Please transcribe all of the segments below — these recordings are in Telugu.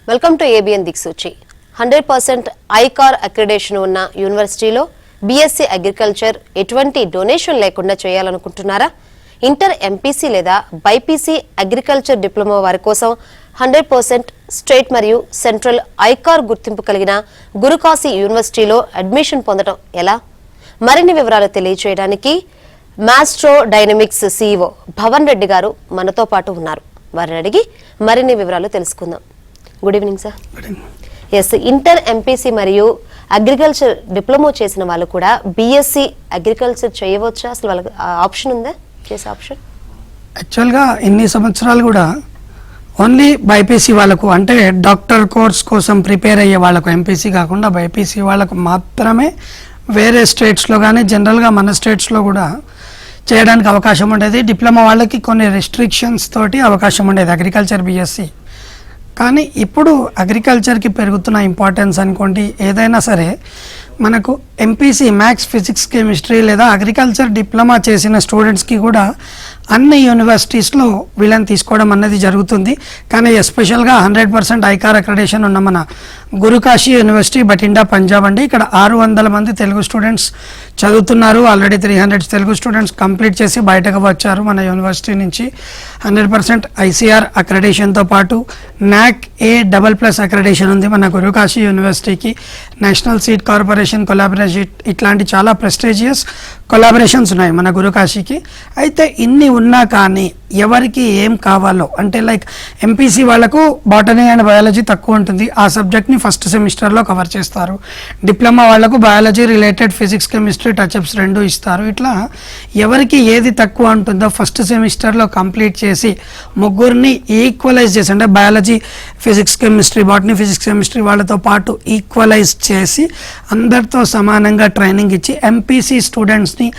వెల్కమ్ టు ఏబిఎన్ దిక్సూచి. 100% ఐకార్ అక్రిడేషన్ ఉన్న యూనివర్సిటీలో బీఎస్సీ అగ్రికల్చర్ ఎటువంటి డొనేషన్ లేకుండా చేయాలనుకుంటున్నారా? ఇంటర్ ఎంపీసీ లేదా బైపీసీ అగ్రికల్చర్ డిప్లొమా వారి కోసం 100% స్టేట్ మరియు సెంట్రల్ ఐకార్ గుర్తింపు కలిగిన గురుకాశీ యూనివర్సిటీలో అడ్మిషన్ పొందడం ఎలా? మరిన్ని వివరాలు తెలియజేయడానికి Maestro Dynamics CEO Bhavan Reddy గారు మనతో పాటు ఉన్నారు. వారిని అడిగి మరిన్ని వివరాలు తెలుసుకుందాం. Good evening sir. Yes, inter MPC మరియు అగ్రికల్చర్ డిప్లొమా చేసిన వాళ్ళు కూడా బీఎస్సీ అగ్రికల్చర్ చేయవచ్చా? అసలు వాళ్ళకి ఆప్షన్ ఉందా చేసే ఆప్షన్? యాక్చువల్గా ఇన్ని సంవత్సరాలు కూడా ఓన్లీ బైపీసీ వాళ్ళకు, అంటే డాక్టర్ కోర్స్ కోసం ప్రిపేర్ అయ్యే వాళ్ళకు, ఎంపీసీ కాకుండా బైపీసీ వాళ్ళకు మాత్రమే వేరే స్టేట్స్లో కానీ జనరల్గా మన స్టేట్స్లో కూడా చేయడానికి అవకాశం ఉండేది. డిప్లొమా వాళ్ళకి కొన్ని రెస్ట్రిక్షన్స్ తోటి అవకాశం ఉండేది అగ్రికల్చర్ బీఎస్సీ. కానీ ఇప్పుడు అగ్రికల్చర్కి పెరుగుతున్న ఇంపార్టెన్స్ అనుకోండి, ఏదైనా సరే మనకు ఎంపీసీ మ్యాథ్స్, ఫిజిక్స్, కెమిస్ట్రీ లేదా అగ్రికల్చర్ డిప్లొమా చేసిన స్టూడెంట్స్కి కూడా అన్ని యూనివర్సిటీస్లో వీళ్ళని తీసుకోవడం అన్నది జరుగుతుంది. కానీ ఎస్పెషల్గా 100% ఐకార్ అక్రిడేషన్ ఉన్న మన గురుకాశీ యూనివర్సిటీ బటిండా పంజాబ్ అండి. ఇక్కడ 600 మంది తెలుగు స్టూడెంట్స్ చదువుతున్నారు. ఆల్రెడీ 300 తెలుగు స్టూడెంట్స్ కంప్లీట్ చేసి బయటకు వచ్చారు మన యూనివర్సిటీ నుంచి. 100% ఐసీఆర్ అక్రిడేషన్తో పాటు NAC A++ అక్రిడేషన్ ఉంది మన గురుకాశీ యూనివర్సిటీకి. నేషనల్ సీడ్ కార్పొరేషన్ కొలాబరేషన్, ఇట్లాంటి చాలా ప్రెస్టీజియస్ కొలాబరేషన్స్ ఉన్నాయి మన గురుకాశీకి. అయితే ఇన్ని ఉన్నా కానీ ఎవరికి ఏం కావాలో, అంటే లైక్ ఎంపీసీ వాళ్ళకు బాటనీ అండ్ బయాలజీ తక్కువ ఉంటుంది, ఆ సబ్జెక్ట్ని ఫస్ట్ సెమిస్టర్లో కవర్ చేస్తారు. డిప్లొమా వాళ్ళకు biology related physics, chemistry touch-ups 2 ఇస్తారు. ఇట్లా ఎవరికి ఏది తక్కువ ఉంటుందో ఫస్ట్ సెమిస్టర్లో కంప్లీట్ చేసి ముగ్గురిని ఈక్వలైజ్ చేసి, అంటే biology, physics, chemistry, botany, physics, chemistry వాళ్ళతో పాటు ఈక్వలైజ్ చేసి అందరితో సమానంగా ట్రైనింగ్ ఇచ్చి ఎంపీసీ స్టూడెంట్స్ని,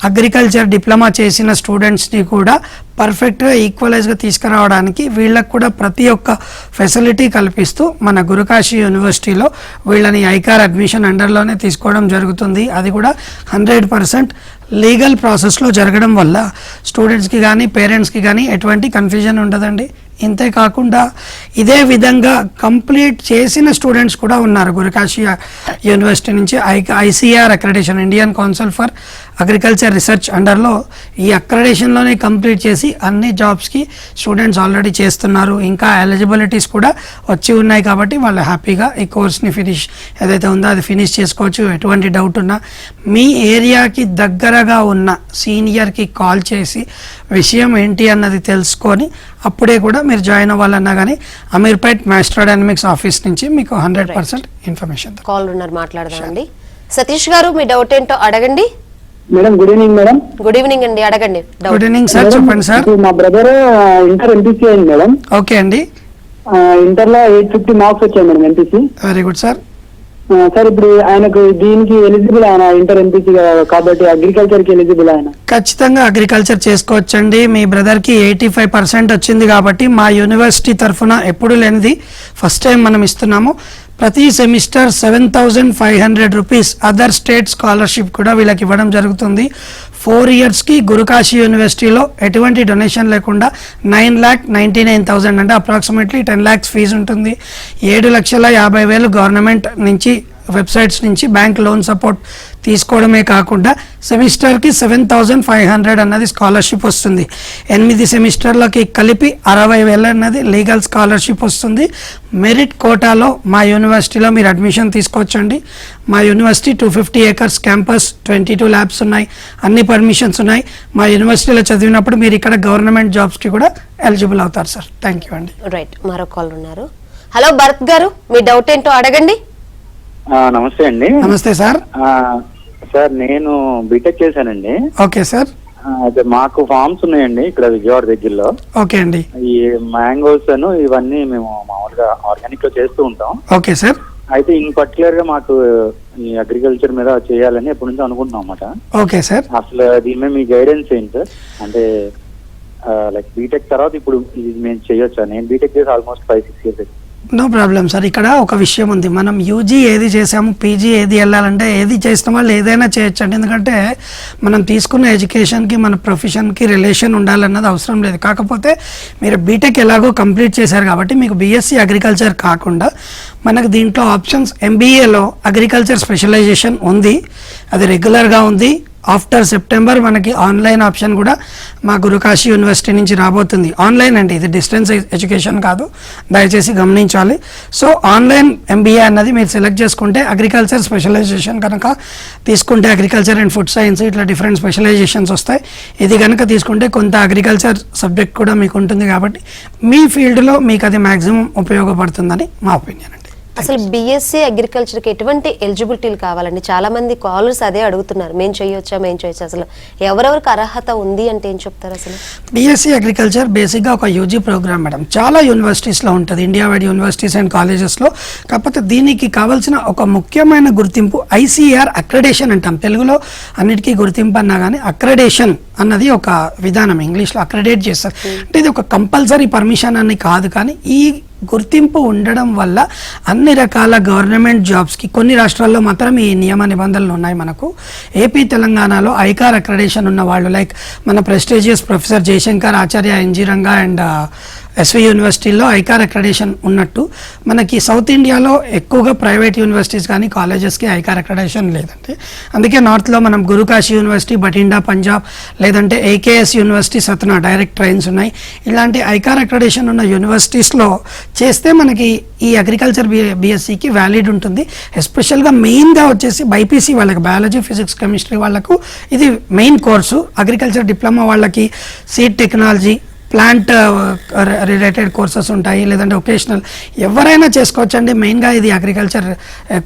అగ్రికల్చర్ డిప్లొమా చేసిన స్టూడెంట్స్ని కూడా పర్ఫెక్ట్గా ఈక్వలైజ్గా తీసుకురావడానికి వీళ్ళకు కూడా ప్రతి ఒక్క ఫెసిలిటీ కల్పిస్తూ మన గురుకాశీ యూనివర్సిటీలో వీళ్ళని ఐకార్ అడ్మిషన్ అండర్లోనే తీసుకోవడం జరుగుతుంది. అది కూడా 100% లీగల్ ప్రాసెస్లో జరగడం వల్ల స్టూడెంట్స్కి కానీ పేరెంట్స్కి కానీ ఎటువంటి కన్ఫ్యూజన్ ఉండదండి. ఇంతే కాకుండా ఇదే విధంగా కంప్లీట్ చేసిన స్టూడెంట్స్ కూడా ఉన్నారు గురుకాశీ యూనివర్సిటీ నుంచి. ICR accreditation, Indian council for agriculture research అండర్లో ఈ అక్రిడేషన్లోనే కంప్లీట్ చేసి అన్ని జాబ్స్కి స్టూడెంట్స్ ఆల్రెడీ చేస్తున్నారు. ఇంకా ఎలిజిబిలిటీస్ కూడా వచ్చి ఉన్నాయి కాబట్టి వాళ్ళు హ్యాపీగా ఈ కోర్స్ని ఫినిష్ ఏదైతే ఉందో అది ఫినిష్ చేసుకోవచ్చు. ఎటువంటి డౌట్ ఉన్నా మీ ఏరియాకి దగ్గరగా ఉన్న సీనియర్కి కాల్ చేసి విషయం ఏంటి అన్నది తెలుసుకొని అప్పుడే కూడా మీరు జాయిన్ అవ్వాలన్నా కానీ అమీర్పేట్ మాస్ట్రో డైనమిక్స్ ఆఫీస్ నుంచి మీకు 100% ఇన్ఫర్మేషన్. కాల్ ఉన్నారు, మాట్లాడదామండి. సతీష్ గారు, మీ డౌట్ ఏంటో అడగండి. Madam good evening. Madam good evening అండి, అడగండి. గుడ్ ఈవినింగ్ సార్, చెప్పండి సార్. మా బ్రదర్ ఇంటర్ ఎంపీసీ అయింది మేడం. ఓకే అండి. ఇంటర్ లో 850 మార్క్స్ వచ్చాయి madam MPC. Very good sir. Sir ఇప్పుడు ఆయనకు దీనికి ఎలిజిబుల్, ఆయన ఇంటర్ ఎంపీసీ కాబట్టి అగ్రికల్చర్ కి ఎలిజిబుల్ ఆయన? ఖచ్చితంగా అగ్రికల్చర్ చేసుకోవచ్చండి. మీ బ్రదర్కి 85% వచ్చింది కాబట్టి మా యూనివర్సిటీ తరఫున ఎప్పుడు లేనిది ఫస్ట్ టైం మనం ఇస్తున్నాము. ప్రతి semester 7,500 rupees other state scholarship కూడా వీళ్ళకి ఇవ్వడం జరుగుతుంది. 4 ఇయర్స్కి గురుకాశీ యూనివర్సిటీలో ఎటువంటి డొనేషన్ లేకుండా 9,99,000 అంటే అప్రాక్సిమేట్లీ 10 lakhs ఫీజు ఉంటుంది. 7,50,000 గవర్నమెంట్ నుంచి, వెబ్సైట్స్ నుంచి బ్యాంక్ లోన్ సపోర్ట్ తీసుకోవడమే కాకుండా సెమిస్టర్కి 7,500 అన్నది స్కాలర్షిప్ వస్తుంది. 8 సెమిస్టర్లకి కలిపి 60,000 అన్నది లీగల్ స్కాలర్షిప్ వస్తుంది. మెరిట్ కోటాలో మా యూనివర్సిటీలో మీరు అడ్మిషన్ తీసుకోవచ్చండి. మా యూనివర్సిటీ 250 acres క్యాంపస్, 22 ల్యాబ్స్ ఉన్నాయి, అన్ని పర్మిషన్స్ ఉన్నాయి. మా యూనివర్సిటీలో చదివినప్పుడు మీరు ఇక్కడ గవర్నమెంట్ జాబ్స్కి కూడా ఎలిజిబుల్ అవుతారు సార్. థ్యాంక్ యూ అండి. రైట్, మరో కాల్ ఉన్నారు. హలో భరత్ గారు, మీ డౌట్ ఏంటో అడగండి. నమస్తే అండి. నమస్తే సార్. సార్ నేను బీటెక్ చేశానండి. Okay sir. అదే మాకు ఫార్మ్స్ ఉన్నాయండి ఇక్కడ విజయవాడ దగ్గరలో. ఓకే అండి. ఈ మ్యాంగోస్ ఇవన్నీ మేము మామూలుగా ఆర్గానిక్ లో చేస్తూ ఉంటాం. Okay sir. అయితే ఇన్ పర్టికులర్ గా మాకు ఈ అగ్రికల్చర్ మీద చేయాలని ఎప్పటి నుంచో అనుకుంటున్నాం అన్నమాట. Okay sir. అసలు దీని మీద మీ గైడెన్స్ ఏంటి సార్? అంటే లైక్ బీటెక్ తర్వాత ఇప్పుడు ఇది మేము చేయొచ్చా? నేను బీటెక్ చేసి almost 5-6 years. No problem sir. ఇక్కడ ఒక విషయం ఉంది, మనం యూజీ ఏది చేసాము, పీజీ ఏది వెళ్ళాలంటే ఏది చేసిన వాళ్ళు ఏదైనా చేయొచ్చండి. ఎందుకంటే మనం తీసుకున్న ఎడ్యుకేషన్కి మన ప్రొఫెషన్కి రిలేషన్ ఉండాలన్నది అవసరం లేదు. కాకపోతే మీరు బీటెక్ ఎలాగో కంప్లీట్ చేశారు కాబట్టి మీకు బీఎస్సీ అగ్రికల్చర్ కాకుండా మనకు దీంట్లో ఆప్షన్స్ ఎంబీఏలో అగ్రికల్చర్ స్పెషలైజేషన్ ఉంది, అది రెగ్యులర్గా ఉంది. ఆఫ్టర్ సెప్టెంబర్ మనకి ఆన్లైన్ ఆప్షన్ కూడా మా గురుకాశీ యూనివర్సిటీ నుంచి రాబోతుంది. ఆన్లైన్ అండి, ఇది డిస్టెన్స్ ఎడ్యుకేషన్ కాదు, దయచేసి గమనించాలి. సో ఆన్లైన్ ఎంబీఏ అన్నది మీరు సెలెక్ట్ చేసుకుంటే అగ్రికల్చర్ స్పెషలైజేషన్ కనుక తీసుకుంటే అగ్రికల్చర్ అండ్ ఫుడ్ సైన్స్ ఇట్లా డిఫరెంట్ స్పెషలైజేషన్స్ వస్తాయి. ఇది కనుక తీసుకుంటే కొంత అగ్రికల్చర్ సబ్జెక్ట్ కూడా మీకు ఉంటుంది కాబట్టి మీ ఫీల్డ్లో మీకు అది మ్యాక్సిమం ఉపయోగపడుతుందని మా ఒపీనియన్ అండి. అసలు బీఎస్సీ అగ్రికల్చర్కి ఎటువంటి ఎలిజిబిలిటీలు కావాలండి? చాలా మంది కాలర్స్ అదే అడుగుతున్నారు, మేము చేయొచ్చా. అసలు ఎవరెవరికి అర్హత ఉంది అంటే ఏం చెప్తారు? అసలు బీఎస్సీ అగ్రికల్చర్ బేసిక్గా ఒక యూజీ ప్రోగ్రామ్ మేడం, చాలా యూనివర్సిటీస్లో ఉంటుంది, ఇండియా వైడ్ యూనివర్సిటీస్ అండ్ కాలేజెస్లో. కాకపోతే దీనికి కావాల్సిన ఒక ముఖ్యమైన గుర్తింపు ఐసీఆర్ అక్రెడేషన్ అంటాం. తెలుగులో అన్నిటికీ గుర్తింపు అన్నా కానీ అక్రెడేషన్ అన్నది ఒక విధానం, ఇంగ్లీష్లో అక్రెడేట్ చేస్తారు. అంటే ఇది ఒక కంపల్సరీ పర్మిషన్ అని కాదు, కానీ ఈ గుర్తింపు ఉండడం వల్ల అన్ని రకాల గవర్నమెంట్ జాబ్స్కి కొన్ని రాష్ట్రాల్లో మాత్రం ఈ నియమ నిబంధనలు ఉన్నాయి. మనకు ఏపీ తెలంగాణలో ఐకార్ అక్రెడేషన్ ఉన్న వాళ్ళు లైక్ మన prestigious professor Jayashankar Acharya NG Ranga and SV యూనివర్సిటీలో ఐకార్ అక్రెడేషన్ ఉన్నట్టు మనకి సౌత్ ఇండియాలో ఎక్కువగా ప్రైవేట్ యూనివర్సిటీస్ కానీ కాలేజెస్కి ఐకార్ అక్రెడేషన్ లేదండి. అందుకే నార్త్లో మనం గురుకాశీ యూనివర్సిటీ, బఠిండా పంజాబ్, లేదంటే AKS university Satna direct trains ఉన్నాయి. ఇలాంటి ఐకార్ అక్రెడేషన్ ఉన్న యూనివర్సిటీస్లో చేస్తే మనకి ఈ అగ్రికల్చర్ బీఎస్సీకి వ్యాలిడ్ ఉంటుంది. ఎస్పెషల్గా మెయిన్గా వచ్చేసి బైపీసీ వాళ్ళకి, బయాలజీ ఫిజిక్స్ కెమిస్ట్రీ వాళ్ళకు ఇది మెయిన్ కోర్సు. అగ్రికల్చర్ డిప్లొమా వాళ్ళకి seed technology, plant related courses ఉంటాయి, లేదంటే ఒకేషనల్ ఎవరైనా చేసుకోవచ్చండి. మెయిన్గా ఇది అగ్రికల్చర్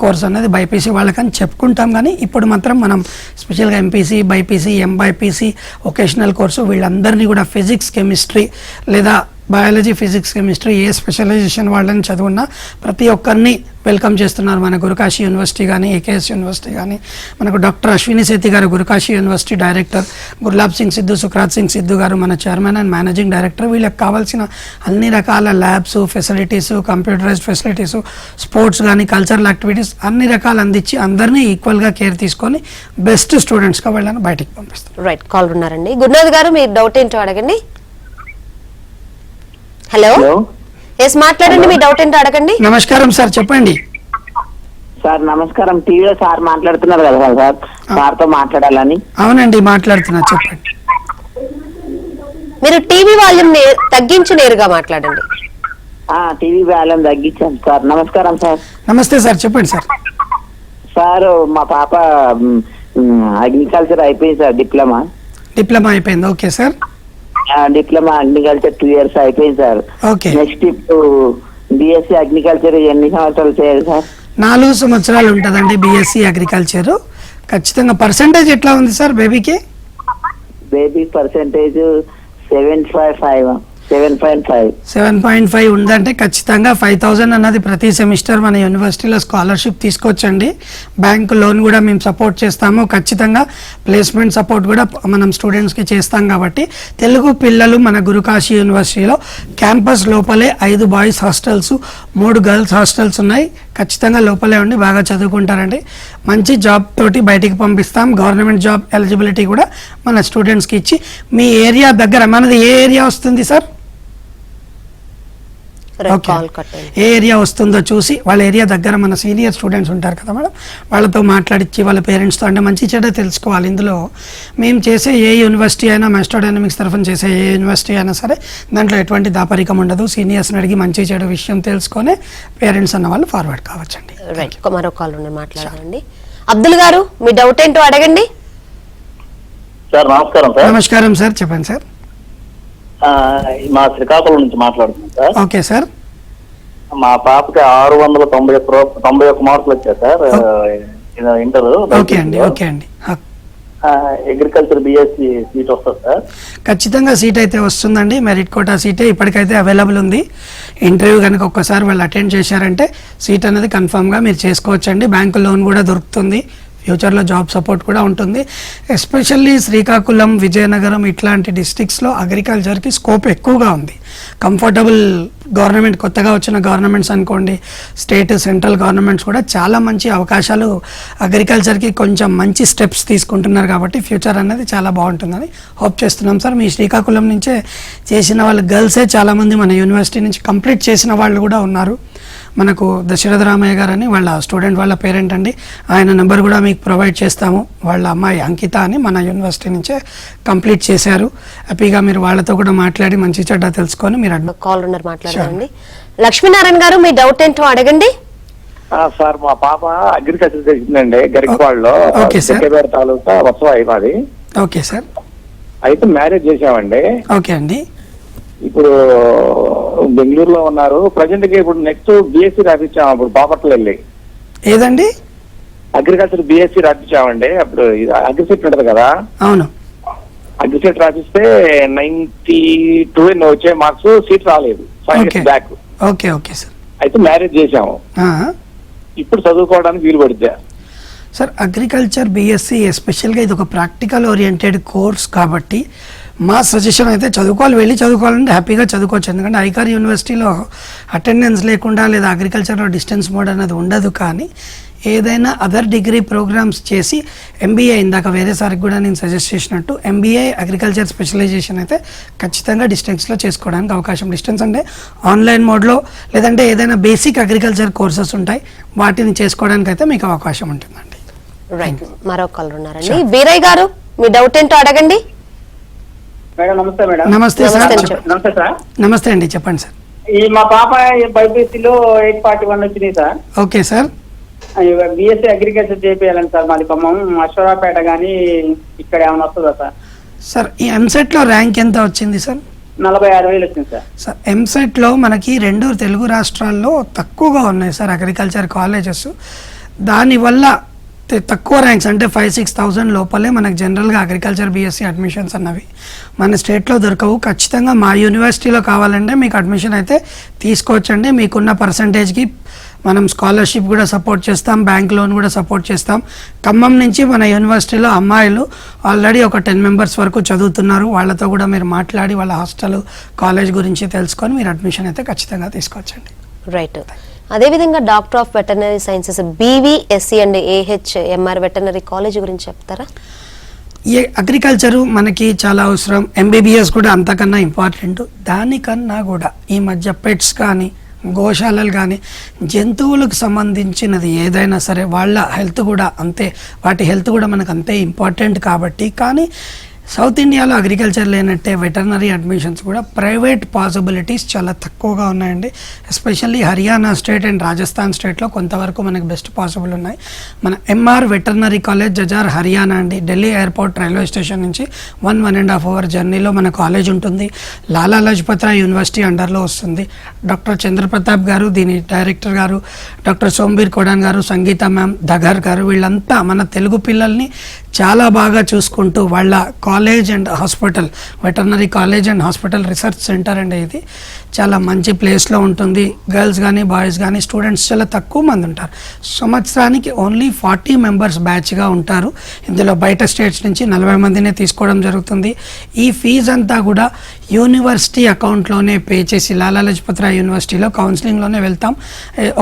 కోర్స్ అనేది బైపీసీ వాళ్ళకని చెప్పుకుంటాం, కానీ ఇప్పుడు మాత్రం మనం స్పెషల్గా MPC, BiPC, MBiPC, vocational course వీళ్ళందరినీ కూడా ఫిజిక్స్ కెమిస్ట్రీ లేదా బయాలజీ ఫిజిక్స్ కెమిస్ట్రీ ఏ స్పెషలైజేషన్ వాళ్ళని చదువున్నా ప్రతి ఒక్కరిని వెల్కమ్ చేస్తున్నారు మన గురుకాశీ యూనివర్సిటీ కానీ ఏకేఎస్ యూనివర్సిటీ కానీ. మనకు doctor Ashwini Sethi garu Gurukashi university director, Gurlab Singh Siddhu, సుఖ్రాత్ Singh Siddhu గారు మన చైర్మన్ అండ్ మేనేజింగ్ డైరెక్టర్. వీళ్ళకి కావాల్సిన అన్ని రకాల labs, facilities, computerised facilities, sports కానీ కల్చరల్ యాక్టివిటీస్ అన్ని రకాలు అందించి అందరినీ ఈక్వల్గా కేర్ తీసుకొని బెస్ట్ స్టూడెంట్స్గా వాళ్ళని బయటికి పంపిస్తారు. రైట్, కాల్ ఉన్నారండి. గురునాథ్ గారు, మీరు డౌట్ ఏంటో అడగండి. హలో, ఎస్ మాట్లాడండి, మీ డౌట్ ఏంటో అడగండి. నమస్కారం సార్, చెప్పండి సార్. నమస్కారం. టీవీలో సార్ మాట్లాడుతున్నారు కదా సార్, సార్తో మాట్లాడాలని. అవునండి, మాట్లాడుతున్నా, చెప్పండి. మీరు టీవీ వాల్యూమ్ తగ్గించి నేరుగా మాట్లాడండి. టీవీ వాల్యూమ్ తగ్గించాను సార్. నమస్కారం సార్. నమస్తే సార్, చెప్పండి సార్. సార్ మా పాప అగ్రికల్చర్ అయిపోయింది సార్, డిప్లొమా అయిపోయింది. Okay sir. Diploma agriculture 2 years అయిపోయింది సార్. ఓకే. నెక్స్ట్ ఇప్పుడు బీఎస్సీ అగ్రికల్చర్ ఎన్ని సంవత్సరాలు చేయాలి సార్? 4 సంవత్సరాలు ఉంటుందండి బీఎస్సీ అగ్రికల్చర్. ఖచ్చితంగా పర్సంటేజ్ ఎట్లా ఉంది సార్ బేబీకి? బేబీ పర్సెంటేజ్ 7.5 ఉందంటే ఖచ్చితంగా 5,000 అన్నది ప్రతి సెమిస్టర్ మన యూనివర్సిటీలో స్కాలర్షిప్ తీసుకోవచ్చండి. బ్యాంకు లోన్ కూడా మేము సపోర్ట్ చేస్తాము. ఖచ్చితంగా ప్లేస్మెంట్ సపోర్ట్ కూడా మనం స్టూడెంట్స్కి చేస్తాం. కాబట్టి తెలుగు పిల్లలు మన గురుకాశీ యూనివర్సిటీలో క్యాంపస్ లోపలే 5 బాయ్స్ హాస్టల్స్, 3 గర్ల్స్ హాస్టల్స్ ఉన్నాయి. ఖచ్చితంగా లోపలే ఉండి బాగా చదువుకుంటారండి. మంచి జాబ్ తోటి బయటికి పంపిస్తాం. గవర్నమెంట్ జాబ్ ఎలిజిబిలిటీ కూడా మన స్టూడెంట్స్కి ఇచ్చి మీ ఏరియా దగ్గర, మనది ఏ ఏరియా వస్తుంది సార్? ఏ ఏరియా వస్తుందో చూసి వాళ్ళ ఏరియా దగ్గర మన సీనియర్ స్టూడెంట్స్ ఉంటారు కదా మేడం, వాళ్ళతో మాట్లాడించి వాళ్ళ పేరెంట్స్తో అంటే మంచి చెడ్డ తెలుసుకోవాలి. ఇందులో మేము చేసే ఏ యూనివర్సిటీ అయినా, మాస్టర్డైనమిక్స్ తరఫున చేసే ఏ యూనివర్సిటీ అయినా సరే దాంట్లో ఎటువంటి దాపరికం ఉండదు. సీనియర్స్ని అడిగి మంచి చెడు విషయం తెలుసుకొని పేరెంట్స్ అన్న వాళ్ళు ఫార్వర్డ్ కావచ్చండి. రైట్, మరో కాల్ మాట్లాడండి. అబ్దుల్ గారు, మీ డౌట్ ఏంటో అడగండి. సార్ నమస్కారం. సార్ నమస్కారం సార్, చెప్పండి సార్. మా శ్రీకాకుళం నుంచి మాట్లాడుతున్నాం సార్. Okay sir. మా పాపకి 691 మార్కులు వచ్చాయి సార్ ఇంటర్. ఓకే అండి, ఓకే అండి. అగ్రికల్చర్ బీఎస్సీ సీట్ వస్తుంది సార్? ఖచ్చితంగా సీట్ అయితే వస్తుందండి. మెరిట్ కోటా సీటే ఇప్పటికైతే అవైలబుల్ ఉంది. ఇంటర్వ్యూ కనుక ఒక్కసారి వాళ్ళు అటెండ్ చేశారంటే సీట్ అనేది కన్ఫామ్గా మీరు చేసుకోవచ్చండి. బ్యాంకు లోన్ కూడా దొరుకుతుంది. ఫ్యూచర్లో జాబ్ సపోర్ట్ కూడా ఉంటుంది. ఎస్పెషల్లీ శ్రీకాకుళం, విజయనగరం ఇట్లాంటి డిస్ట్రిక్ట్స్లో అగ్రికల్చర్కి స్కోప్ ఎక్కువగా ఉంది. కంఫర్టబుల్ గవర్నమెంట్, కొత్తగా వచ్చిన గవర్నమెంట్స్ అనుకోండి, స్టేట్ సెంట్రల్ గవర్నమెంట్స్ కూడా చాలా మంచి అవకాశాలు అగ్రికల్చర్కి కొంచెం మంచి స్టెప్స్ తీసుకుంటున్నారు. కాబట్టి ఫ్యూచర్ అనేది చాలా బాగుంటుందని హోప్ చేస్తున్నాం సార్. మీ శ్రీకాకుళం నుంచే చేసిన వాళ్ళ గర్ల్సే చాలామంది మన యూనివర్సిటీ నుంచి కంప్లీట్ చేసిన వాళ్ళు కూడా ఉన్నారు. మనకు దశరథ రామయ్య గారు అని వాళ్ళ స్టూడెంట్ వాళ్ళ పేరెంట్ అండి, ఆయన నెంబర్ కూడా మీకు ప్రొవైడ్ చేస్తాము. వాళ్ళ అమ్మాయి అంకిత అని మన యూనివర్సిటీ నుంచే కంప్లీట్ చేశారు. హ్యాపీగా మీరు వాళ్ళతో కూడా మాట్లాడి మంచి చెడ్డ తెలుసుకొని మీరు కాల్ ఉన్నారు, మాట్లాడండి. లక్ష్మీనారాయణ గారు, మీ డౌట్ ఏంటో అడగండి. సార్, మా పాప అగ్రికల్చర్ చేసిందండి గరికపాడులో, తాలూకా వత్సవాయి మాది. Okay sir. అయితే మ్యారేజ్ చేసామండి. ఓకే అండి. ఇప్పుడు బెంగళూరులో ఉన్నారు ప్రజెంట్ గా. ఇప్పుడు నెక్స్ట్ బిఎస్సీ రాపించాము. అప్పుడు బాపట్ల వెళ్ళి ఏదండి అగ్రికల్చర్ బిఎస్సీ రాపించామండి. అప్పుడు అగ్రిసెట్ ఉంటది కదా, అవును, అగ్రిసెట్ రాపిస్తే 92 వచ్చే మార్క్స్, సీట్ రాలేదు 5 years back. Okay okay sir. అయితే మ్యారేజ్ చేసాము. ఇప్పుడు చదువుకోవడానికి వీలు పడిద్దా సార్? అగ్రికల్చర్ బిఎస్సి ఎస్పెషల్గా ఇది ఒక ప్రాక్టికల్ ఓరియంటెడ్ కోర్స్ కాబట్టి మా సజెషన్ అయితే వెళ్ళి చదువుకోవాలంటే హ్యాపీగా చదువుకోవచ్చు. ఎందుకంటే ఐకార్ యూనివర్సిటీలో అటెండెన్స్ లేకుండా లేదా అగ్రికల్చర్లో డిస్టెన్స్ మోడ్ అనేది ఉండదు. కానీ ఏదైనా అదర్ డిగ్రీ ప్రోగ్రామ్స్ చేసి ఎంబీఏ, ఇందాక వేరే సారికి కూడా నేను సజెస్ట్ చేసినట్టు ఎంబీఏ అగ్రికల్చర్ స్పెషలైజేషన్ అయితే ఖచ్చితంగా డిస్టెన్స్లో చేసుకోవడానికి అవకాశం. డిస్టెన్స్ అంటే ఆన్లైన్ మోడ్లో, లేదంటే ఏదైనా బేసిక్ అగ్రికల్చర్ కోర్సెస్ ఉంటాయి, వాటిని చేసుకోవడానికి అయితే మీకు అవకాశం ఉంటుందండి. రైట్, మరో కాల్ ఉన్నారండి. వీరయ్య గారు, మీ డౌట్ ఏంటో అడగండి. మేడం నమస్తే. మేడం నమస్తే సార్. నమస్తే సార్. నమస్తే అండి, చెప్పండి సార్. ఈ మా పాప బైపీసీలో 841 వచ్చినాయి sir. Okay sir. BSc agriculture చేయాలని సార్. మాది ఖమ్మం అశ్వరాపేట, కానీ ఇక్కడ ఏమైనా వస్తుందా సార్? సార్, ఈ ఎంసెట్లో ర్యాంక్ ఎంత వచ్చింది సార్? 46,000 వచ్చింది సార్. సార్, ఎంసెట్లో మనకి 2 తెలుగు రాష్ట్రాల్లో తక్కువగా ఉన్నాయి సార్ అగ్రికల్చర్ కాలేజెస్. దానివల్ల తక్కువ ర్యాంక్స్ అంటే 5,000-6,000 లోపలే మనకు జనరల్గా అగ్రికల్చర్ బిఎస్సీ అడ్మిషన్స్ అన్నవి మన స్టేట్లో దొరకవు. ఖచ్చితంగా మా యూనివర్సిటీలో కావాలంటే మీకు అడ్మిషన్ అయితే తీసుకోవచ్చండి. మీకున్న పర్సంటేజ్కి మనం స్కాలర్షిప్ కూడా సపోర్ట్ చేస్తాం, బ్యాంక్ లోన్ కూడా సపోర్ట్ చేస్తాం. ఖమ్మం నుంచి మన యూనివర్సిటీలో అమ్మాయిలు ఆల్రెడీ ఒక 10 members వరకు చదువుతున్నారు. వాళ్ళతో కూడా మీరు మాట్లాడి వాళ్ళ హాస్టల్, కాలేజ్ గురించి తెలుసుకొని మీరు అడ్మిషన్ అయితే ఖచ్చితంగా తీసుకోవచ్చండి. రైట్. అదేవిధంగా doctor of veterinary sciences BVSc and AHMR veterinary college గురించి చెప్తారా? ఈ అగ్రికల్చరు మనకి చాలా అవసరం, ఎంబీబీఎస్ కూడా అంతకన్నా ఇంపార్టెంట్. దానికన్నా కూడా ఈ మధ్య పెట్స్ కానీ, గోశాలలు కానీ, జంతువులకు సంబంధించినది ఏదైనా సరే వాళ్ళ హెల్త్ కూడా అంతే, వాటి హెల్త్ కూడా మనకు అంతే ఇంపార్టెంట్. కాబట్టి కానీ సౌత్ ఇండియాలో అగ్రికల్చర్ లేనట్టే వెటర్నరీ అడ్మిషన్స్ కూడా ప్రైవేట్ పాసిబిలిటీస్ చాలా తక్కువగా ఉన్నాయండి. Especially Haryana state and Rajasthan స్టేట్లో కొంతవరకు మనకు బెస్ట్ పాసిబుల్ ఉన్నాయి. మన ఎంఆర్ వెటర్నరీ కాలేజ్ జజార్ హర్యానా అండి, ఢిల్లీ ఎయిర్పోర్ట్ రైల్వే స్టేషన్ నుంచి 1.5 hour జర్నీలో మన కాలేజ్ ఉంటుంది. లాలా లజపత్ రాయ్ యూనివర్సిటీ అండర్లో వస్తుంది. డాక్టర్ చంద్రప్రతాప్ గారు దీని డైరెక్టర్ గారు, డాక్టర్ సోంబీర్ కోడాన్ గారు, సంగీత మ్యామ్, ధగర్ గారు, వీళ్ళంతా మన తెలుగు పిల్లల్ని చాలా బాగా చూసుకుంటూ వాళ్ళ college and hospital, veterinary college and hospital research centre అండి. ఇది చాలా మంచి ప్లేస్లో ఉంటుంది. గర్ల్స్ కానీ బాయ్స్ కానీ స్టూడెంట్స్ చాలా తక్కువ మంది ఉంటారు. సంవత్సరానికి ఓన్లీ 40 members బ్యాచ్గా ఉంటారు. ఇందులో బయట స్టేట్స్ నుంచి 40 మందినే తీసుకోవడం జరుగుతుంది. ఈ ఫీజు అంతా కూడా యూనివర్సిటీ అకౌంట్లోనే పే చేసి, లాలా లజపత్ రాయ్ యూనివర్సిటీలో కౌన్సిలింగ్లోనే వెళ్తాం.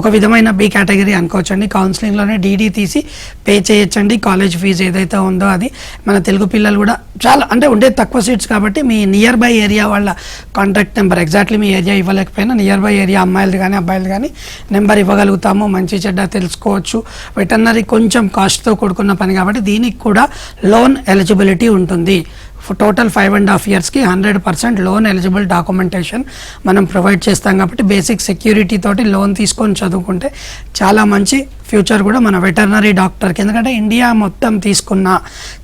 ఒక విధమైన బి కేటగిరీ అనుకోవచ్చండి. కౌన్సిలింగ్లోనే డీడీ తీసి పే చేయొచ్చండి. కాలేజ్ ఫీజు ఏదైతే ఉందో అది. మన తెలుగు పిల్లలు కూడా చాలా అంటే ఉండే తక్కువ సీట్స్ కాబట్టి మీ నియర్ బై ఏరియా వాళ్ళ కాంటాక్ట్ నెంబర్, ఎగ్జాక్ట్లీ మీ ఏరియా ఇవ్వలేకపోయినా నియర్ బై ఏరియా అమ్మాయిలు కానీ అబ్బాయిలు కానీ నెంబర్ ఇవ్వగలుగుతాము. మంచి చెడ్డ తెలుసుకోవచ్చు. వెటర్నరీ కొంచెం కాస్ట్తో కూడుకున్న పని కాబట్టి దీనికి కూడా లోన్ ఎలిజిబిలిటీ ఉంటుంది. టోటల్ 5.5 yearsకి 100% లోన్ ఎలిజిబుల్ డాక్యుమెంటేషన్ మనం ప్రొవైడ్ చేస్తాం. కాబట్టి బేసిక్ సెక్యూరిటీ తోటి లోన్ తీసుకొని చదువుకుంటే చాలా మంచి ఫ్యూచర్ కూడా మన వెటర్నరీ డాక్టర్కి. ఎందుకంటే ఇండియా మొత్తం తీసుకున్న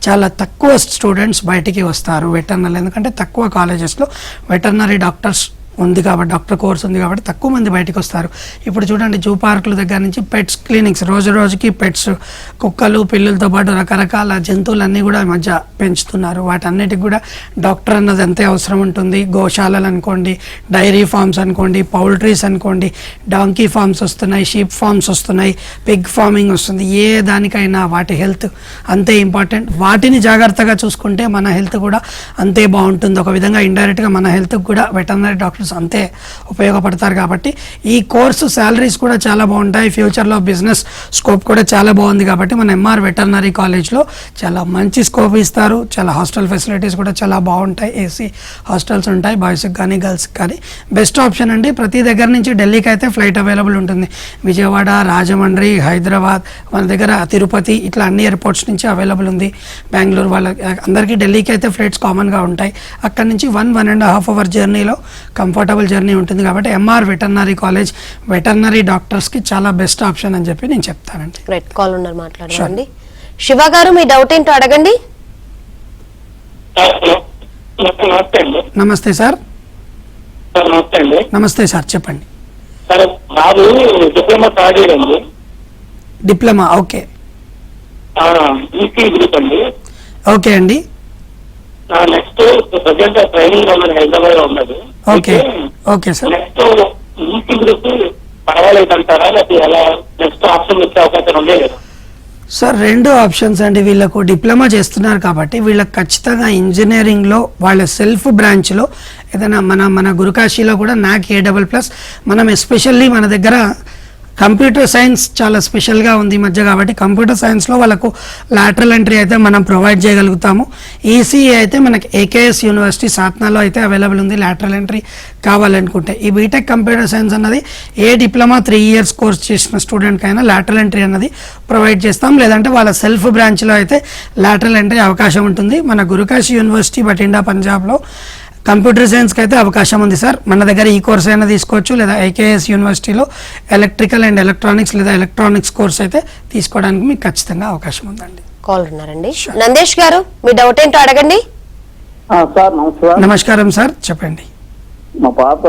చాలా తక్కువ స్టూడెంట్స్ బయటికి వస్తారు వెటర్నరీ, ఎందుకంటే తక్కువ కాలేజెస్లో వెటర్నరీ డాక్టర్స్ ఉంది కాబట్టి డాక్టర్ కోర్స్ ఉంది కాబట్టి తక్కువ మంది బయటకు వస్తారు. ఇప్పుడు చూడండి జూ పార్కుల దగ్గర నుంచి పెట్స్ క్లినిక్స్, రోజు రోజుకి పెట్స్, కుక్కలు పిల్లులతో పాటు రకరకాల జంతువులన్నీ కూడా ఈ మధ్య పెంచుతున్నారు. వాటన్నిటికి కూడా డాక్టర్ అన్నది అంతే అవసరం ఉంటుంది. గోశాలలు అనుకోండి, డైరీ ఫార్మ్స్ అనుకోండి, పౌల్ట్రీస్ అనుకోండి, డాంకీ ఫార్మ్స్ వస్తున్నాయి, షీప్ ఫార్మ్స్ వస్తున్నాయి, పిగ్ ఫార్మింగ్ వస్తుంది. ఏ దానికైనా వాటి హెల్త్ అంతే ఇంపార్టెంట్. వాటిని జాగ్రత్తగా చూసుకుంటే మన హెల్త్ కూడా అంతే బాగుంటుంది. ఒక విధంగా ఇండైరెక్ట్గా మన హెల్త్కి కూడా వెటర్నరీ డాక్టర్స్ అంతే ఉపయోగపడతారు. కాబట్టి ఈ కోర్సు శాలరీస్ కూడా చాలా బాగుంటాయి. ఫ్యూచర్లో బిజినెస్ స్కోప్ కూడా చాలా బాగుంది. కాబట్టి మన ఎంఆర్ వెటర్నరీ కాలేజ్లో చాలా మంచి స్కోప్ ఇస్తారు. చాలా హాస్టల్ ఫెసిలిటీస్ కూడా చాలా బాగుంటాయి. ఏసీ హాస్టల్స్ ఉంటాయి, బాయ్స్కి కానీ గర్ల్స్కి కానీ. బెస్ట్ ఆప్షన్ అండి. ప్రతి దగ్గర నుంచి ఢిల్లీకి అయితే ఫ్లైట్ అవైలబుల్ ఉంటుంది. విజయవాడ, రాజమండ్రి, హైదరాబాద్, మన దగ్గర తిరుపతి, ఇట్లా అన్ని ఎయిర్పోర్ట్స్ నుంచి అవైలబుల్ ఉంది. బెంగళూరు వాళ్ళ అందరికీ ఢిల్లీకి అయితే ఫ్లైట్స్ కామన్గా ఉంటాయి. అక్కడ నుంచి 1.5 అవర్ జర్నీలో కంఫర్టబుల్ జర్నీ ఉంటుంది. కాబట్టి ఎంఆర్ వెటర్నరీ కాలేజ్ వెటర్నరీ డాక్టర్స్కి చాలా బెస్ట్ ఆప్షన్ అని చెప్పి నేను చెప్తానండి. రైట్, కాల్ ఉన్నారు మాట్లాడండి. శివ గారు మీ డౌట్ ఏంటో అడగండి. నమస్తే అండి. నమస్తే సార్. నమస్తే అండి. నమస్తే సార్, చెప్పండి. సరే, బాబు డిప్లొమా థర్డ్ ఇయర్ అండి. డిప్లొమా, ఓకే ఈసీ గ్రూప్ అండి. ఓకే అండి. నెక్స్ట్ ప్రజెంట్ ట్రైనింగ్ ఉన్నది, హైదరాబాద్ లో ఉన్నది. Okay okay sir. Next EC group పర్వాలేదు అంటారా, లేకపోతే ఎలా నెక్స్ట్ ఆప్షన్ వచ్చే అవకాశం ఉండే కదా? సార్, 2 ఆప్షన్స్ అండి. వీళ్ళకు డిప్లొమా చేస్తున్నారు కాబట్టి వీళ్ళకి ఖచ్చితంగా ఇంజనీరింగ్లో వాళ్ళ సెల్ఫ్ బ్రాంచ్లో ఏదైనా మన గురుకాశీలో కూడా NAC A++, మనం ఎస్పెషల్లీ మన దగ్గర కంప్యూటర్ సైన్స్ చాలా స్పెషల్గా ఉంది ఈ మధ్య. కాబట్టి కంప్యూటర్ సైన్స్లో వాళ్ళకు లాటరల్ ఎంట్రీ అయితే మనం ప్రొవైడ్ చేయగలుగుతాము. ఈసీఏ అయితే మనకి AKS యూనివర్సిటీ సాత్నాలో అయితే అవైలబుల్ ఉంది లాటరల్ ఎంట్రీ కావాలనుకుంటే. ఈ బీటెక్ కంప్యూటర్ సైన్స్ అన్నది ఏ డిప్లొమా 3 ఇయర్స్ కోర్స్ చేసిన స్టూడెంట్కైనా లాటరల్ ఎంట్రీ అన్నది ప్రొవైడ్ చేస్తాం. లేదంటే వాళ్ళ సెల్ఫ్ బ్రాంచ్లో అయితే లాటరల్ ఎంట్రీ అవకాశం ఉంటుంది. మన గురుకాశీ యూనివర్సిటీ బఠిండా పంజాబ్లో కంప్యూటర్ సైన్స్కి అయితే అవకాశం ఉంది సార్. మన దగ్గర ఈ కోర్స్ అయినా తీసుకోవచ్చు, లేదా AKS యూనివర్సిటీలో ఎలక్ట్రికల్ అండ్ ఎలక్ట్రానిక్స్ లేదా ఎలక్ట్రానిక్స్ కోర్స్ అయితే తీసుకోవడానికి మీకు ఖచ్చితంగా అవకాశం ఉందండి. కాల్ ఉన్నారండి. నందేష్ గారు మీ డౌట్ ఏంటో అడగండి. సార్ నమస్కారం. నమస్కారం సార్, చెప్పండి. మా పాప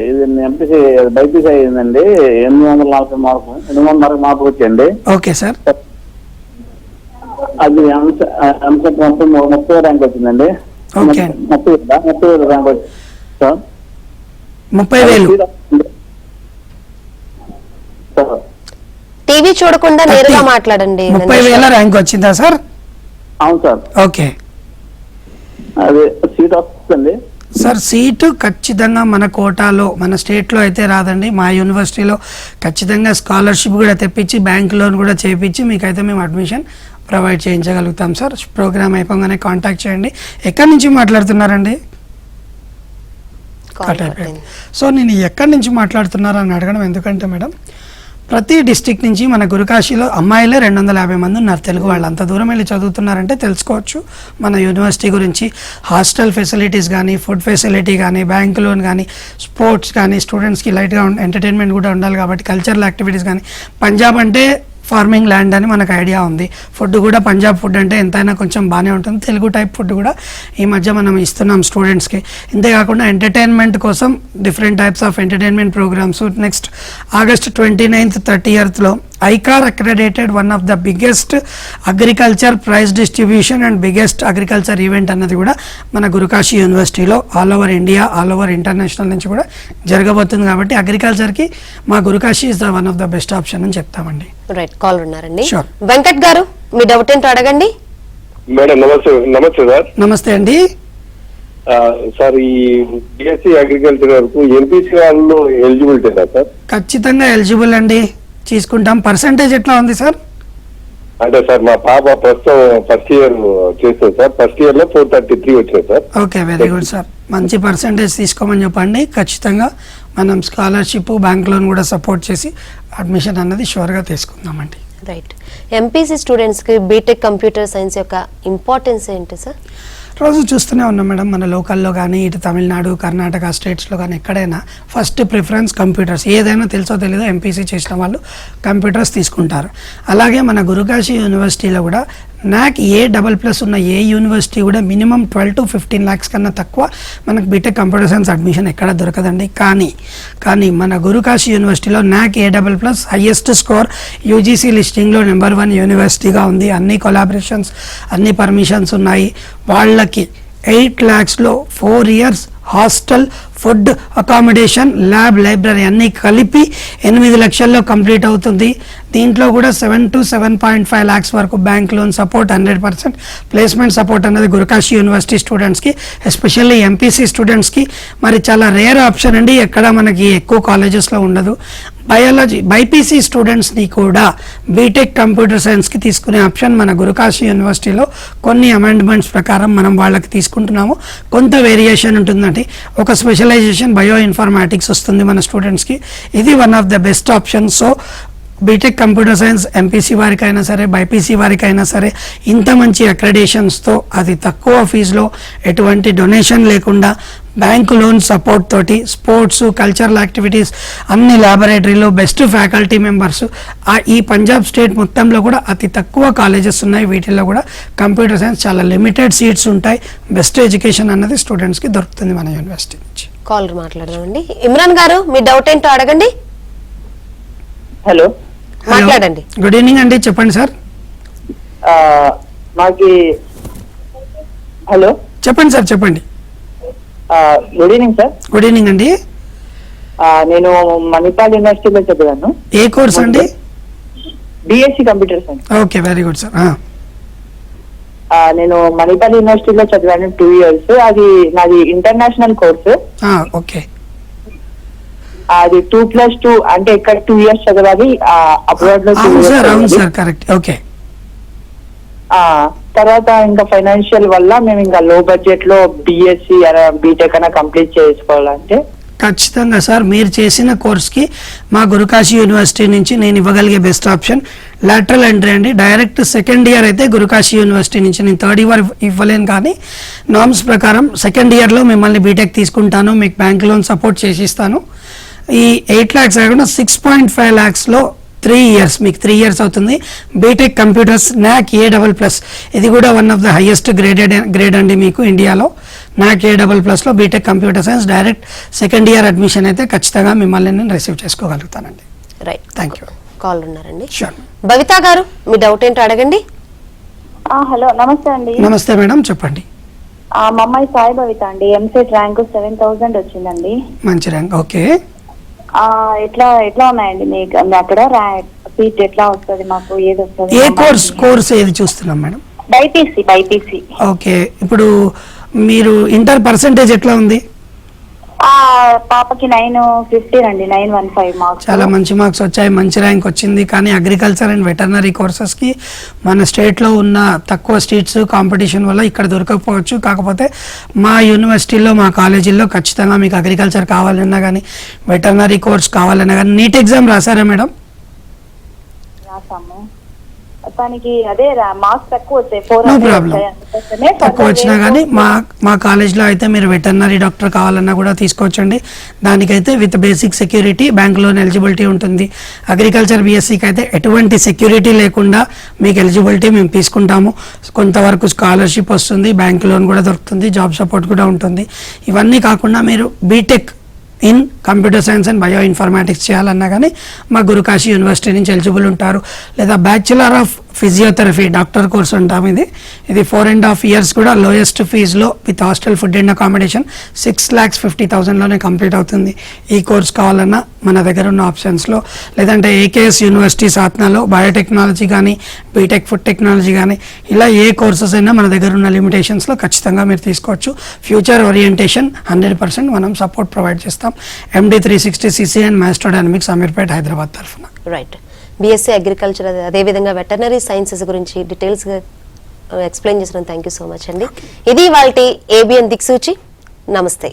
ఇది ఎంపీసీ బైపీసీ అయ్యిందండి. 840 మార్కులు, 800 మార్కులు వచ్చాయండి. Okay sir. అది ఎంసెట్ మొత్తం 30 ర్యాంక్ వచ్చిందండి. ఓకే. 30 ర్యాంక్ వచ్చింది సార్. 30,000. టీవీ చూడకుండా నేరుగా మాట్లాడండి. 30,000 ర్యాంక్ వచ్చిందా సార్? అవును సార్. ఓకే అది సీట్ వస్తుంది సార్. సీటు ఖచ్చితంగా మన కోటాలో, మన స్టేట్లో అయితే రాదండి. మా యూనివర్సిటీలో ఖచ్చితంగా స్కాలర్షిప్ కూడా తెప్పించి, బ్యాంక్ లోన్ కూడా చేయించి మీకైతే మేము అడ్మిషన్ ప్రొవైడ్ చేయించగలుగుతాం సార్. ప్రోగ్రామ్ అయిపోగానే కాంటాక్ట్ చేయండి. ఎక్కడి నుంచి మాట్లాడుతున్నారండి? కట్ అయిపోయింది. సో నేను ఎక్కడి నుంచి మాట్లాడుతున్నారని అడగడం ఎందుకంటే మేడం, ప్రతి డిస్టిక్ నుంచి మన గురుకాశీలో అమ్మాయిలే 250 మంది ఉన్నారు తెలుగు వాళ్ళు. అంత దూరం వెళ్ళి చదువుతున్నారంటే తెలుసుకోవచ్చు మన యూనివర్సిటీ గురించి. హాస్టల్ ఫెసిలిటీస్ కానీ, ఫుడ్ ఫెసిలిటీ కానీ, బ్యాంక్ లోన్ కానీ, స్పోర్ట్స్ కానీ, స్టూడెంట్స్కి లైట్గా ఎంటర్టైన్మెంట్ కూడా ఉండాలి కాబట్టి కల్చరల్ యాక్టివిటీస్ కానీ. పంజాబ్ అంటే ఫార్మింగ్ ల్యాండ్ అని మనకు ఐడియా ఉంది. ఫుడ్ కూడా పంజాబ్ ఫుడ్ అంటే ఎంతైనా కొంచెం బాగానే ఉంటుంది. తెలుగు టైప్ ఫుడ్ కూడా ఈ మధ్య మనం ఇస్తున్నాం స్టూడెంట్స్కి. ఇంతేకాకుండా ఎంటర్టైన్మెంట్ కోసం different types of entertainment programmes. Next August 29th 30th ICAR accredited one of the biggest agriculture prize distribution and biggest agriculture event అన్నది కూడా మన గురుకాశీ యూనివర్సిటీలో all over India, all over international నుంచి కూడా జరగబోతుంది. కాబట్టి అగ్రికల్చర్కి మా Gurukashi is the one of the best option అని చెప్తామండి. రైట్, కాల్ ఉన్నారండి. Sure. వెంకట్ గారు మీ డౌట్ ఏంటో అడగండి. మేడం నమస్తే. నమస్తే సార్. నమస్తే అండి. సార్, ఈ బిఎస్సీ అగ్రికల్చర్ వరకు ఎంపీసీ వాళ్ళు ఎలిజిబిలిటీ సార్? ఖచ్చితంగా ఎలిజిబుల్ అండి, తీసుకుంటాం. పర్సంటేజ్ ఎట్లా ఉంది సార్? అంటే సార్ మా పాప ప్రస్తుతం ఫస్ట్ ఇయర్ చేస్తుంది సార్. ఫస్ట్ ఇయర్ లో 433 వచ్చినాయి sir. Okay, very good sir. మంచి పర్సంటేజ్ తీసుకోమని చెప్పండి. ఖచ్చితంగా మనం స్కాలర్షిప్, బ్యాంక్ లోన్ కూడా సపోర్ట్ చేసి అడ్మిషన్ అన్నది షూర్గా తీసుకుందామండి. రైట్, ఎంపీసీ స్టూడెంట్స్కి బీటెక్ కంప్యూటర్ సైన్స్ యొక్క ఇంపార్టెన్స్ ఏంటి సార్? రోజు చూస్తూనే ఉన్నాం మేడం, మన లోకల్లో కానీ, ఇటు తమిళనాడు, కర్ణాటక స్టేట్స్లో కానీ ఎక్కడైనా ఫస్ట్ ప్రిఫరెన్స్ కంప్యూటర్స్. ఏదైనా తెలుసో తెలీదో ఎంపీసీ చేసిన వాళ్ళు కంప్యూటర్స్ తీసుకుంటారు. అలాగే మన గురుకాశీ యూనివర్సిటీలో కూడా NAC A++ ఉన్న ఏ యూనివర్సిటీ కూడా మినిమం 12 to 15 lakhs కన్నా తక్కువ మనకు బీటెక్ కంప్యూటర్ సైన్స్ అడ్మిషన్ ఎక్కడ దొరకదండి. కానీ మన గురుకాశీ యూనివర్సిటీలో NAC A++ highest score UGC లిస్టింగ్లో నెంబర్ 1 యూనివర్సిటీగా ఉంది. అన్ని కొలాబరేషన్స్, అన్ని పర్మిషన్స్ ఉన్నాయి. వాళ్ళకి 8 lakhsలో 4 years hostel, food, accommodation, lab, library అన్నీ కలిపి 8 లక్షల్లో కంప్లీట్ అవుతుంది. దీంట్లో కూడా 7 to 7.5 lakhs వరకు bank loan support, 100% placement support అన్నది గురుకాశీ యూనివర్సిటీ స్టూడెంట్స్కి, ఎస్పెషల్లీ ఎంపీసీ స్టూడెంట్స్కి మరి చాలా రేర్ ఆప్షన్ అండి. ఎక్కడ మనకి ఎక్కువ కాలేజెస్లో ఉండదు. బయాలజీ బైపీసీ స్టూడెంట్స్ని కూడా బీటెక్ కంప్యూటర్ సైన్స్కి తీసుకునే ఆప్షన్ మన గురుకాశీ యూనివర్సిటీలో కొన్ని అమెండ్మెంట్స్ ప్రకారం మనం వాళ్ళకి తీసుకుంటున్నాము. కొంత వేరియేషన్ ఉంటుందండి. ఒక స్పెషలైజేషన్ బయో ఇన్ఫర్మాటిక్స్ వస్తుంది మన స్టూడెంట్స్కి. ఇది one of the best option. So BTech computer science MPC వారికైనా సరే, బైపీసీ వారికైనా సరే ఇంత మంచి అక్రెడిషన్స్తో అతి తక్కువ ఫీజులో ఎటువంటి డొనేషన్ లేకుండా బ్యాంకు లోన్ సపోర్ట్ తోటి స్పోర్ట్స్, కల్చరల్ యాక్టివిటీస్, అన్ని ల్యాబొరేటరీలో బెస్ట్ ఫ్యాకల్టీ మెంబర్స్ ఈ పంజాబ్ స్టేట్ మొత్తంలో కూడా అతి తక్కువ కాలేజెస్ ఉన్నాయి. వీటిల్లో కూడా కంప్యూటర్ సైన్స్ చాలా లిమిటెడ్ సీట్స్ ఉంటాయి. బెస్ట్ ఎడ్యుకేషన్ అన్నది స్టూడెంట్స్కి దొరుకుతుంది మన యూనివర్సిటీ నుంచి. కాలర్ మాట్లాడదామండి. ఇమ్రాన్ గారు, మీ డౌట్ ఏంటో అడగండి. హలో, మాట్లాడండి. గుడ్ ఈవినింగ్ అండి, చెప్పండి సార్. మాకి హలో చెప్పండి సార్, చెప్పండి. Good evening sir. Good evening అండి. నేను మణిపాల్ యూనివర్సిటీలో చదివాను. ఏ కోర్స్ అండి? BSc computer science. Okay, very good sir. నేను మణిపాల్ యూనివర్సిటీలో చదివాను 2 years. అది నాది ఇంటర్నేషనల్ కోర్సు. ఓకే, అది 2+2 అంటే ఇక్కడ 2 years చదవాలి, అబ్రాడ్ లో 2 years అవును చదవాలి. Sir, correct. ఓకే, తర్వాత ఇంకా ఫైనాన్షియల్ వల్ల మేము ఇంకా లో బడ్జెట్ లో బిఎస్సి బీటెక్ అయినా కంప్లీట్ చేసుకోవాలంటే ఖచ్చితంగా సార్ మీరు చేసిన కోర్స్కి మా గురుకాశీ యూనివర్సిటీ నుంచి నేను ఇవ్వగలిగే బెస్ట్ ఆప్షన్ లాటరల్ ఎంట్రీ అండి. డైరెక్ట్ సెకండ్ ఇయర్ అయితే గురుకాశీ యూనివర్సిటీ నుంచి, నేను థర్డ్ ఇయర్ ఇవ్వలేను, కానీ నామ్స్ ప్రకారం సెకండ్ ఇయర్లో మిమ్మల్ని బీటెక్ తీసుకుంటాను, మీకు బ్యాంక్ లోన్ సపోర్ట్ చేసిస్తాను. ఈ 8 lakhs కాకుండా 6.5 lakhsలో 3 years, మీకు 3 years అవుతుంది. బీటెక్ కంప్యూటర్స్ NAC A++, ఇది కూడా వన్ ఆఫ్ ద హైయెస్ట్ గ్రేడ్ అండి మీకు ఇండియాలో. NAC A++లో BTech computer science direct second year admission అయితే ఖచ్చితంగా మిమ్మల్ని నేను రిసీవ్ చేసుకోగలుగుతానండి. Right, thank you. కాల్ ఉన్నారండి. షూర్. భవిత గారు, మీ డౌట్ ఏంటో అడగండి. హలో, నమస్తే అండి. నమస్తే మేడం, చెప్పండి. మా అమ్మాయి సాయి భవిత అండి. ఎంసెట్ ర్యాంక్ 7000 వచ్చిందండి. మంచి ర్యాంక్. ఓకే, ఎట్లా ఉన్నాయండి మీకు అక్కడ సీట్ ఎట్లా వస్తుంది, మాకు ఏది వస్తుంది? ఏ కోర్స్ ఏది చూస్తున్నాం మేడం? బైపీసీ. ఓకే, ఇప్పుడు మీరు ఇంటర్ పర్సెంటేజ్ ఎట్లా ఉంది? పాపకి 950 అండి, 915 మార్క్స్. చాలా మంచి మార్క్స్ వచ్చాయి, మంచి ర్యాంక్ వచ్చింది. కానీ అగ్రికల్చర్ అండ్ వెటర్నరీ కోర్సెస్కి మన స్టేట్లో ఉన్న తక్కువ సీట్స్ కాంపిటీషన్ వల్ల ఇక్కడ దొరకకపోవచ్చు. కాకపోతే మా యూనివర్సిటీలో, మా కాలేజీల్లో ఖచ్చితంగా మీకు అగ్రికల్చర్ కావాలన్నా కానీ, వెటర్నరీ కోర్స్ కావాలన్నా కానీ. నీట్ ఎగ్జామ్ రాసారా మేడం? రాసాము. తనకి అదే మార్క్స్ తక్కువ వచ్చాయి, నో ప్రాబ్లం. తక్కువ వచ్చినా కానీ మా కాలేజ్లో అయితే మీరు వెటర్నరీ డాక్టర్ కావాలన్నా కూడా తీసుకోవచ్చండి. దానికైతే with basic security bank loan eligibility ఉంటుంది. అగ్రికల్చర్ బీఎస్సీకి అయితే ఎటువంటి సెక్యూరిటీ లేకుండా మీకు ఎలిజిబిలిటీ మేము తీసుకుంటాము. కొంతవరకు స్కాలర్షిప్ వస్తుంది, బ్యాంక్ లోన్ కూడా దొరుకుతుంది, జాబ్ సపోర్ట్ కూడా ఉంటుంది. ఇవన్నీ కాకుండా మీరు BTech in computer science and bioinformatics చేయాలన్నా కానీ మా గురుకాశీ యూనివర్సిటీ నుంచి ఎలిజిబుల్ ఉంటారు. లేదా bachelor of physiotherapy doctor course ఉంటాం. ఇది 4.5 years కూడా లోయెస్ట్ ఫీజులో with hostel, food and accommodation 6,50,000లోనే కంప్లీట్ అవుతుంది. ఈ కోర్స్ కావాలన్నా మన దగ్గర ఉన్న ఆప్షన్స్లో, లేదంటే ఏకేఎస్ యూనివర్సిటీ సాత్నాలో బయోటెక్నాలజీ కానీ, బీటెక్ ఫుడ్ టెక్నాలజీ కానీ, ఇలా ఏ కోర్సెస్ అయినా మన దగ్గర ఉన్న లిమిటేషన్స్లో ఖచ్చితంగా మీరు తీసుకోవచ్చు. ఫ్యూచర్ ఓరియంటేషన్ 100% మనం సపోర్ట్ ప్రొవైడ్ చేస్తాం. MD 360 CC and Maestro Dynamics Ameerpet Hyderabad తరఫున. రైట్, బీఎస్సీ అగ్రికల్చర్ అదేవిధంగా వెటర్నరీ సైన్సెస్ గురించి డీటెయిల్స్గా ఎక్స్ప్లెయిన్ చేసిన థ్యాంక్ యూ సో మచ్ అండి. ఇది వాళ్ళ ABN దిక్సూచి. నమస్తే.